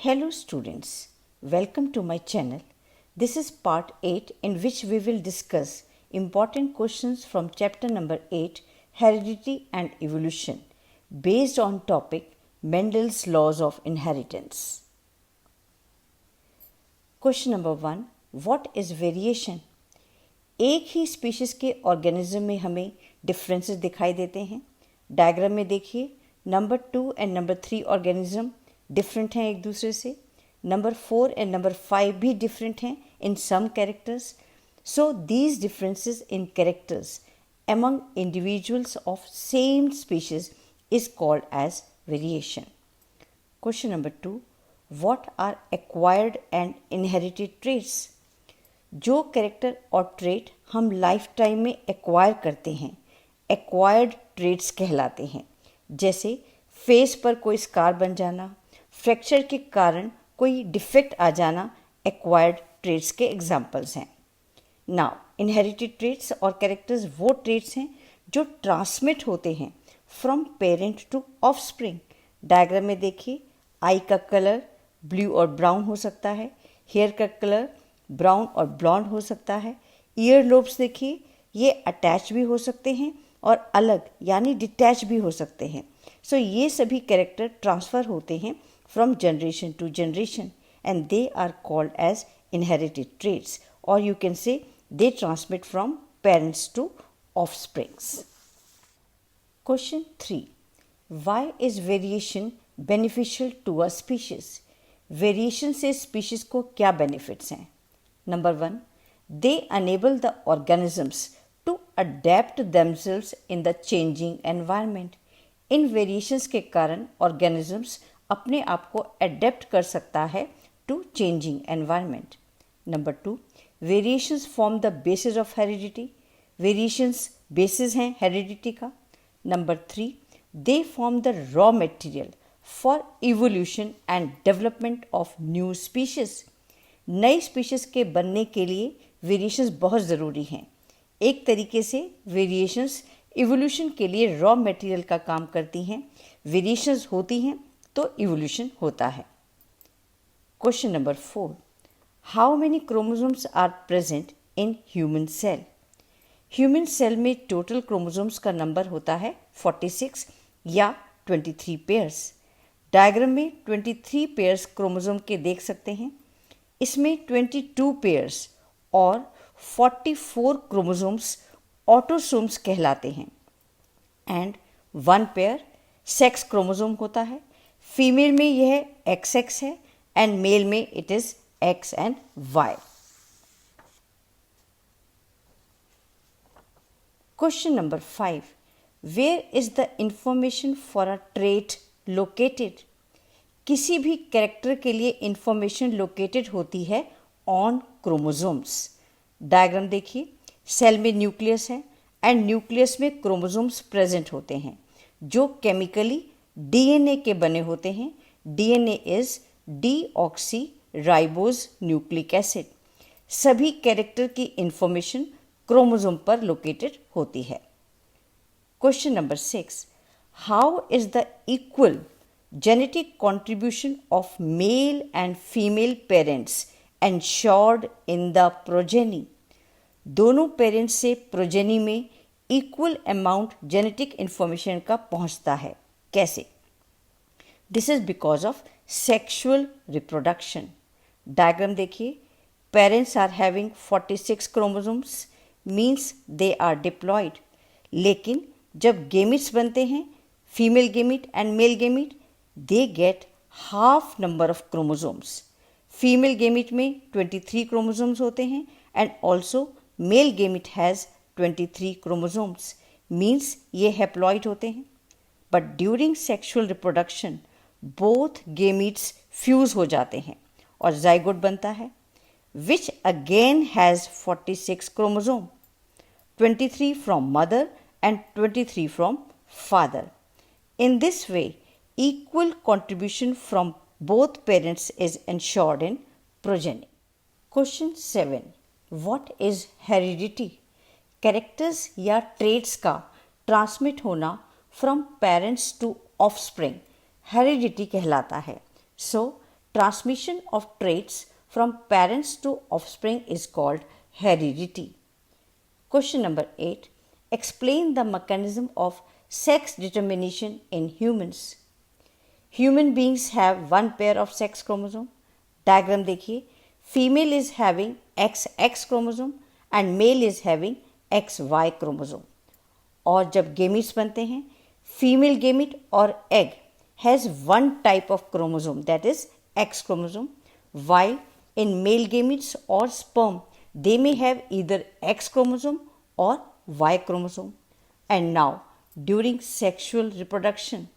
Hello students, welcome to my channel. This is part 8 in which we will discuss important questions from chapter number 8, Heredity and Evolution, based on topic Mendel's Laws of Inheritance. Question number 1, what is variation? एक ही species के organism में हमें differences दिखाई देते हैं. Diagram में देखिए, number 2 and number 3 organism different हैं एक दूसरे से. नंबर 4 एंड नंबर 5 भी डिफरेंट हैं in some characters. So these differences in characters among individuals of same species is called as variation. Question number 2, what are acquired and inherited traits? जो character और trait हम life time में acquire करते हैं, acquired traits कहलाते हैं. जैसे face पर कोई स्कार बन जाना, फ्रैक्चर के कारण कोई डिफेक्ट आ जाना एक्वायर्ड ट्रेट्स के एग्जाम्पल्स हैं. नाउ इनहेरिटेड ट्रेट्स और कैरेक्टर्स वो ट्रेट्स हैं जो ट्रांसमिट होते हैं from parent to offspring. Diagram में देखिए, आई का कलर ब्लू और ब्राउन हो सकता है, हेयर का कलर ब्राउन और ब्लॉन्ड हो सकता है. ईयर लोब्स देखिए, ये अटैच भी हो सकते हैं और अलग यानी डिटैच भी हो सकते हैं. सो ये सभी कैरेक्टर ट्रांसफ़र होते हैं from generation to generation and they are called as inherited traits, और you can say they transmit from parents to offsprings. Question 3. Why is variation beneficial to a species? Variation से species को क्या benefits हैं? Number 1. They enable the organisms to adapt themselves in the changing environment. In variations के कारण organisms अपने आप को adapt कर सकता है to changing environment. Number 2. Variations form the basis of heredity. Variations basis हैं हेरिडिटी का. Number 3, they form the raw material for evolution and development of new species. नई स्पीशीज के बनने के लिए वेरिएशंस बहुत ज़रूरी हैं. एक तरीके से वेरिएशंस इवोल्यूशन के लिए रॉ मटेरियल का काम करती हैं. वेरिएशंस होती हैं तो इवोल्यूशन होता है. Question number 4, How many chromosomes are present in human cell? Human cell में total chromosomes का नंबर होता है 46 या 23 pairs. डायग्राम में 23 pairs क्रोमोसोम के देख सकते हैं. इसमें 22 pairs और 44 क्रोमोसोम्स ऑटोसोम्स कहलाते हैं. एंड 1 पेयर सेक्स क्रोमोसोम होता है. फीमेल में यह XX है एंड मेल में it is X and Y. Question number 5. Where is the information for a trait located? किसी भी कैरेक्टर के लिए इंफॉर्मेशन लोकेटेड होती है ऑन क्रोमोसोम्स. डायग्राम देखिए, सेल में न्यूक्लियस है एंड न्यूक्लियस में क्रोमोसोम्स प्रेजेंट होते हैं जो केमिकली डीएनए के बने होते हैं. DNA is deoxy ribose nucleic acid. सभी कैरेक्टर की इंफॉर्मेशन क्रोमोसोम पर लोकेटेड होती है. Question number 6, how is the equal genetic contribution of male and female parents ensured in the progeny? दोनों पेरेंट्स से प्रोजेनी में इक्वल अमाउंट जेनेटिक इंफॉर्मेशन का पहुंचता है. कैसे? This is because of sexual reproduction. Diagram देखिए, parents are having 46 chromosomes means they are diploid. लेकिन जब गेमिट्स बनते हैं, female gamete and male gamete, they get half number of chromosomes. Female gamete में 23 क्रोमोसोम्स होते हैं and also male gamete has 23 chromosomes means ये haploid होते हैं. But during sexual reproduction both gametes fuse हो जाते हैं और जाइगोट बनता है which again has 46 chromosome, 23 from mother and 23 from father. In this way equal contribution from both parents is ensured in progeny. Question 7. What is heredity? Characters या traits का transmit होना from parents to offspring heredity कहलाता है. So transmission of traits from parents to offspring is called heredity. Question number 8. Explain the mechanism of sex determination in humans. Human beings have one pair of sex chromosome. Diagram देखिए, female is having XX chromosome and male is having XY chromosome. और जब gametes बनते हैं, female gamete और egg has one type of chromosome, that is X chromosome, while in male gametes or sperm they may have either X chromosome or Y chromosome. And now during sexual reproduction,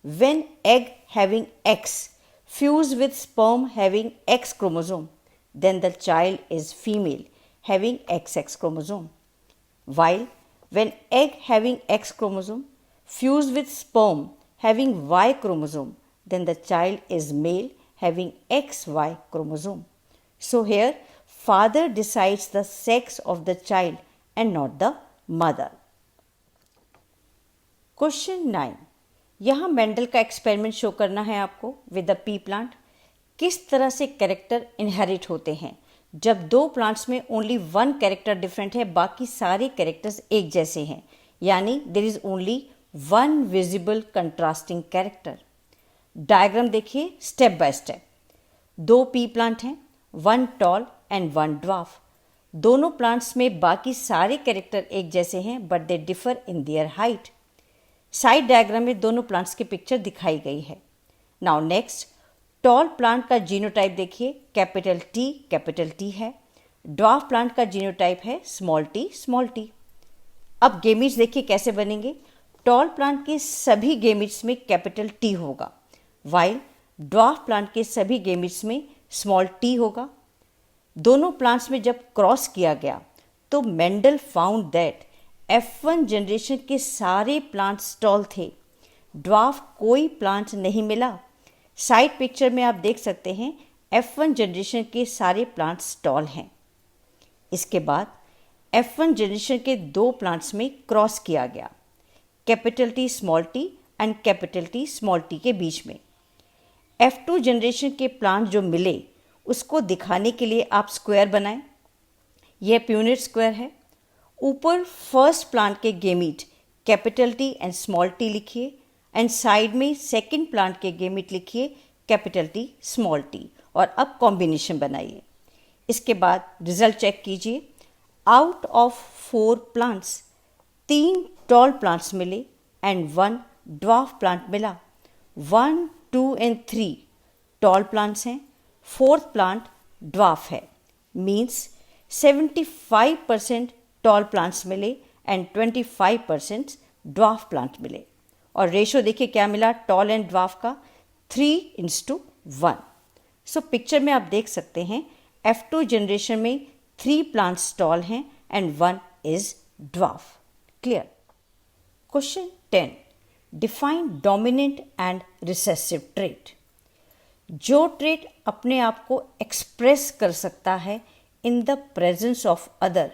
when egg having X fuse with sperm having X chromosome, then the child is female having XX chromosome, while when egg having X chromosome fuse with sperm having Y chromosome, then the child is male having XY chromosome. So here father decides the sex of the child and not the mother. Question 9. यहाँ Mendel का experiment show करना है आपको with the P plant. किस तरह से character inherit होते हैं जब दो प्लांट्स में ओनली वन कैरेक्टर डिफरेंट है, बाकी सारे कैरेक्टर्स एक जैसे हैं, यानी there is only one visible contrasting character. Diagram देखिए स्टेप बाय स्टेप. दो पी प्लांट हैं, one tall and one dwarf. दोनों प्लांट्स में बाकी सारे कैरेक्टर एक जैसे हैं but they differ in their height. Side diagram में दोनों प्लांट्स की पिक्चर दिखाई गई है. नाउ नेक्स्ट, टॉल प्लांट का जीनोटाइप देखिए, कैपिटल टी है. ड्वार्फ प्लांट का जीनोटाइप है स्मॉल टी. अब गेमिट्स देखिए कैसे बनेंगे. टॉल प्लांट के सभी गेमिट्स में कैपिटल टी होगा, वाइल ड्वार्फ प्लांट के सभी गेमिट्स में स्मॉल टी होगा. दोनों प्लांट्स में जब क्रॉस किया गया तो Mendel found that F1 generation के सारे प्लांट्स टॉल थे, ड्वार्फ कोई प्लांट नहीं मिला. साइड पिक्चर में आप देख सकते हैं F1 जनरेशन के सारे प्लांट्स टॉल हैं. इसके बाद F1 जनरेशन के दो प्लांट्स में क्रॉस किया गया, capital T and capital T small T के बीच में. F2 जनरेशन के प्लांट जो मिले उसको दिखाने के लिए आप स्क्वायर बनाएं. यह प्यूनिट स्क्वायर है. ऊपर फर्स्ट प्लांट के gamete capital T and small T लिखिए एंड साइड में सेकंड प्लांट के गेमीट लिखिए कैपिटल टी स्मॉल टी और अब कॉम्बिनेशन बनाइए. इसके बाद रिजल्ट चेक कीजिए. Out of 4 plants 3 tall plants मिले एंड 1 ड्वार्फ प्लांट मिला. 1, 2 एंड 3 टॉल प्लांट्स हैं, 4th प्लांट ड्वार्फ है. मीन्स 75% टॉल प्लांट्स मिले एंड 25% ड्वार्फ प्लांट मिले. और रेशो देखिए क्या मिला टॉल एंड ड्वार्फ का, 3:1. सो पिक्चर में आप देख सकते हैं F2 जनरेशन में 3 प्लांट्स टॉल हैं and 1 is dwarf. Clear. Question 10. Define dominant and recessive trait. जो ट्रेट अपने आप को एक्सप्रेस कर सकता है in the presence of other,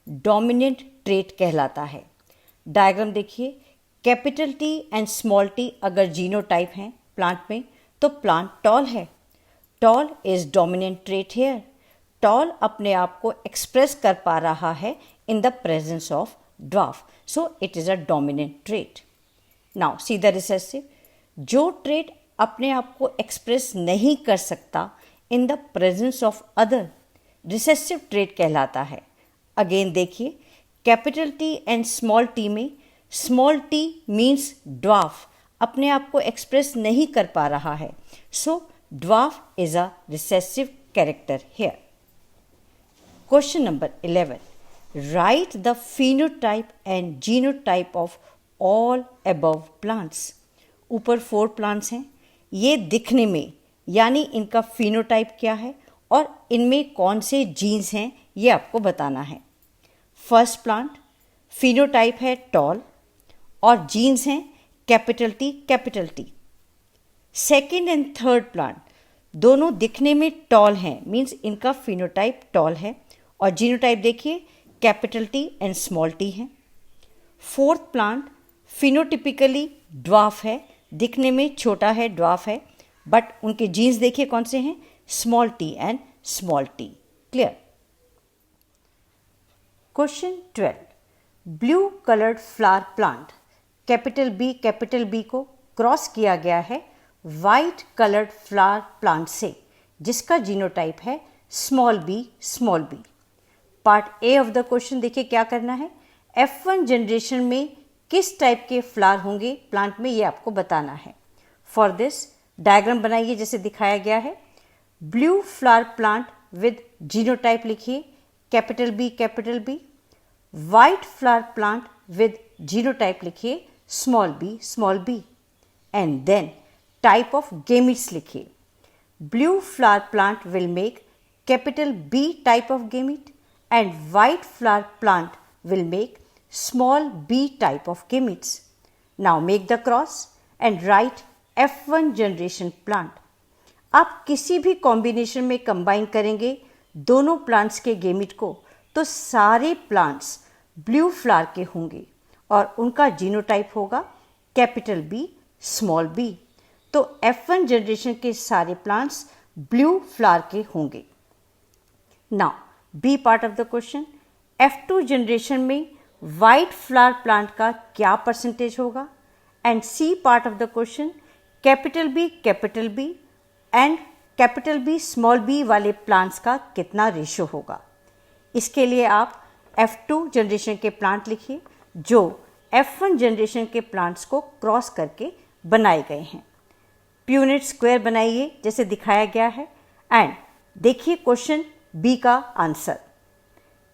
dominant trait कहलाता है. डायग्राम देखिए, capital T and small T अगर जीनोटाइप हैं प्लांट में तो प्लांट टॉल है. Tall is dominant trait here. Tall अपने आप को एक्सप्रेस कर पा रहा है in the presence of dwarf, so it is a dominant trait. Now see the recessive. जो ट्रेट अपने आप को एक्सप्रेस नहीं कर सकता in the presence of other, recessive trait कहलाता है. अगेन देखिए, capital T and small T में स्मॉल टी मीन्स ड्वार्फ अपने आप को एक्सप्रेस नहीं कर पा रहा है, so dwarf is a recessive character here. Question number 11. Right the phenotype and genotype of all above plants. ऊपर 4 प्लांट्स हैं, ये दिखने में यानी इनका phenotype क्या है और इनमें कौन से जीन्स हैं ये आपको बताना है. फर्स्ट प्लांट phenotype है टॉल और जीन्स हैं capital T. Second and third plant दोनों दिखने में टॉल हैं, मीन्स इनका phenotype टॉल है और जीनोटाइप देखिए capital T and small T है. फोर्थ प्लांट फिनोटिपिकली ड्वार्फ है, दिखने में छोटा है, ड्वार्फ है, बट उनके जीन्स देखिए कौन से हैं, small T and small T. Clear. Question 12, blue coloured flower plant capital B को क्रॉस किया गया है वाइट कलर्ड फ्लावर प्लांट से जिसका जीनोटाइप है small B. Part A of the question देखिए क्या करना है, F1 जनरेशन में किस टाइप के फ्लावर होंगे प्लांट में ये आपको बताना है। फॉर दिस डायग्राम बनाइए जैसे दिखाया गया है। Blue flower plant with genotype लिखिए capital B. White flower plant with genotype लिखिए small B and then type of gametes लिखिए। Blue flower plant will make capital B type of gamete and white flower plant will make small b type of gametes. Now make the cross and write F1 generation plant. आप किसी भी combination में combine करेंगे दोनों plants के gamete को तो सारे प्लांट्स ब्लू फ्लावर के होंगे और उनका जीनोटाइप होगा कैपिटल B स्मॉल b। तो F1 जनरेशन के सारे प्लांट्स ब्लू फ्लावर के होंगे। Now B part of the question, F2 generation में वाइट फ्लावर प्लांट का क्या परसेंटेज होगा, and C part of the question capital B and capital B small b वाले प्लांट्स का कितना रेशियो होगा। इसके लिए आप F2 जनरेशन के प्लांट लिखिए जो F1 जनरेशन के प्लांट्स को क्रॉस करके बनाए गए हैं। प्यूनिट स्क्वायर बनाइए जैसे दिखाया गया है एंड देखिए क्वेश्चन बी का answer.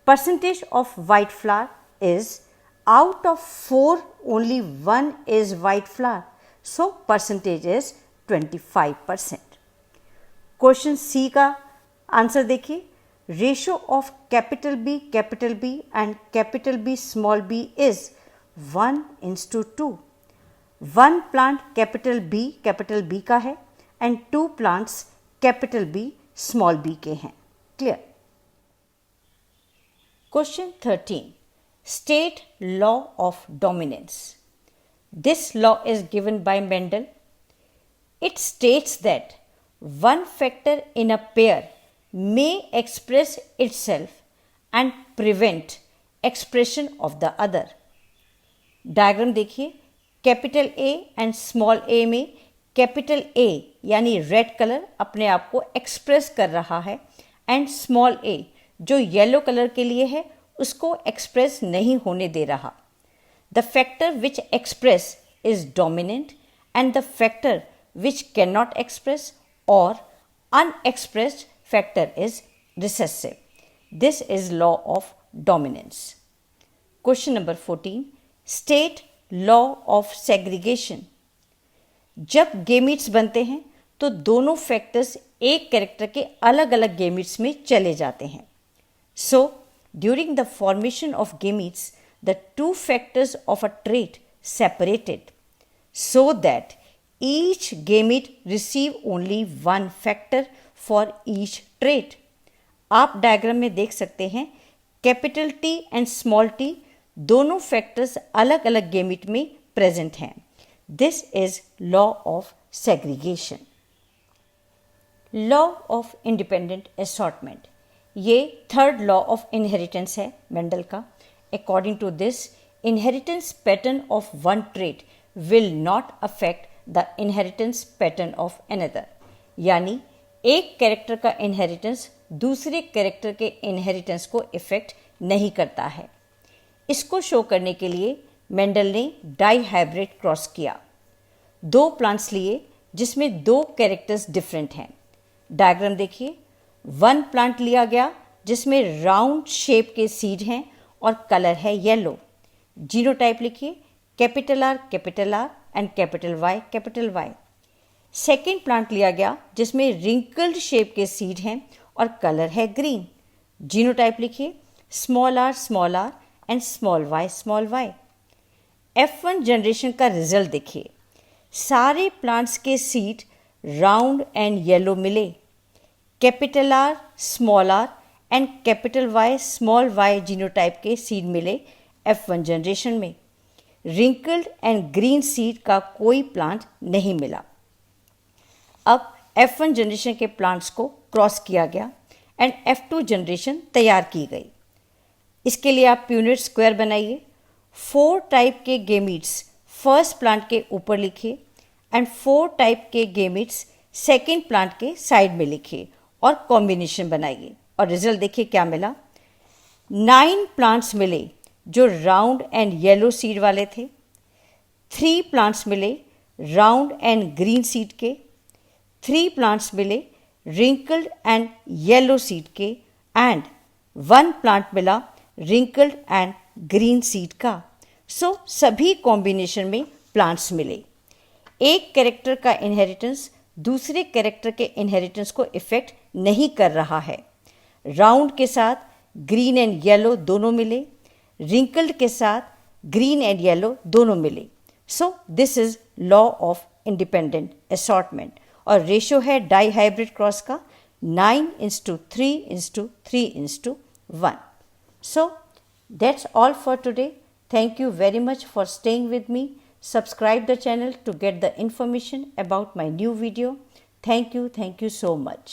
Percentage of white flower is out of 4 only 1 is white flower, so percentage is 25%। Question C का आंसर देखिए। Ratio of capital B and capital B small b is 1:2। 1 plant capital B का है and 2 plants capital B small b के हैं। Clear. Question 13, state law of dominance. This law is given by Mendel. It states that one factor in a pair may express itself and prevent expression of the other. Diagram देखिए, capital A and small a में capital A यानी red colour अपने आप को express कर रहा है and small a जो येलो कलर के लिए है उसको एक्सप्रेस नहीं होने दे रहा। The factor which express is dominant and the factor which can not express or unexpressed factor is recessive. This is law of dominance. Question number 14, state law of segregation. जब gametes बनते हैं तो दोनों factors एक character के अलग अलग gametes में चले जाते हैं। So during the formation of gametes, the two factors of a trait separated so that each gamete receive only one factor for each trait. आप डायग्राम में देख सकते हैं capital T and small t दोनों फैक्टर्स अलग अलग gamete में present हैं। This is law of segregation. Law of independent assortment, ये थर्ड लॉ ऑफ इनहेरिटेंस है मेंडल का। According to this, inheritance pattern of one trait will not affect the inheritance pattern of another. यानी एक character का inheritance दूसरे character के inheritance को effect नहीं करता है। इसको शो करने के लिए मेंडल ने डाई हाइब्रिड क्रॉस किया। 2 प्लांट्स लिए जिसमें 2 कैरेक्टर्स डिफरेंट हैं। डायग्राम देखिए, 1 प्लांट लिया गया जिसमें राउंड शेप के सीड हैं और कलर है येलो। जीनोटाइप लिखिए capital R and capital Y। Second plant लिया गया जिसमें रिंकल्ड शेप के सीड हैं और कलर है ग्रीन। जीनोटाइप लिखिए small r and small y। F1 generation का रिजल्ट देखिए, सारे प्लांट्स के सीड राउंड एंड येलो मिले। Capital R small r and capital Y small y genotype के सीड मिले F1 जनरेशन में। रिंकल्ड एंड ग्रीन सीड का कोई प्लांट नहीं मिला। अब F1 जनरेशन के प्लांट्स को क्रॉस किया गया एंड F2 जनरेशन तैयार की गई। इसके लिए आप प्यूनेट स्क्वायर बनाइए। 4 टाइप के गेमीट्स फर्स्ट प्लांट के ऊपर लिखिए एंड 4 टाइप के गेमीट्स सेकेंड प्लांट के साइड में लिखिए और कॉम्बिनेशन बनाइए और रिजल्ट देखिए क्या मिला। 9 प्लांट्स मिले जो राउंड एंड येलो सीड वाले थे, 3 प्लांट्स मिले राउंड एंड ग्रीन सीड के, 3 प्लांट्स मिले रिंकल्ड एंड येलो सीड के एंड 1 प्लांट मिला रिंकल्ड एंड ग्रीन सीड का। सो सभी कॉम्बिनेशन में प्लांट्स मिले। एक कैरेक्टर का इनहेरिटेंस दूसरे कैरेक्टर के इनहेरिटेंस को इफेक्ट नहीं कर रहा है। राउंड के साथ ग्रीन एंड येलो दोनों मिले, रिंकल्ड के साथ ग्रीन एंड येलो दोनों मिले। So this is law of independent assortment और रेशो है डाई हाइब्रिड क्रॉस का 9:3:3:1। So that's all for today. Thank you very much for staying with me. Subscribe the channel to get the information about my new video. Thank you so much.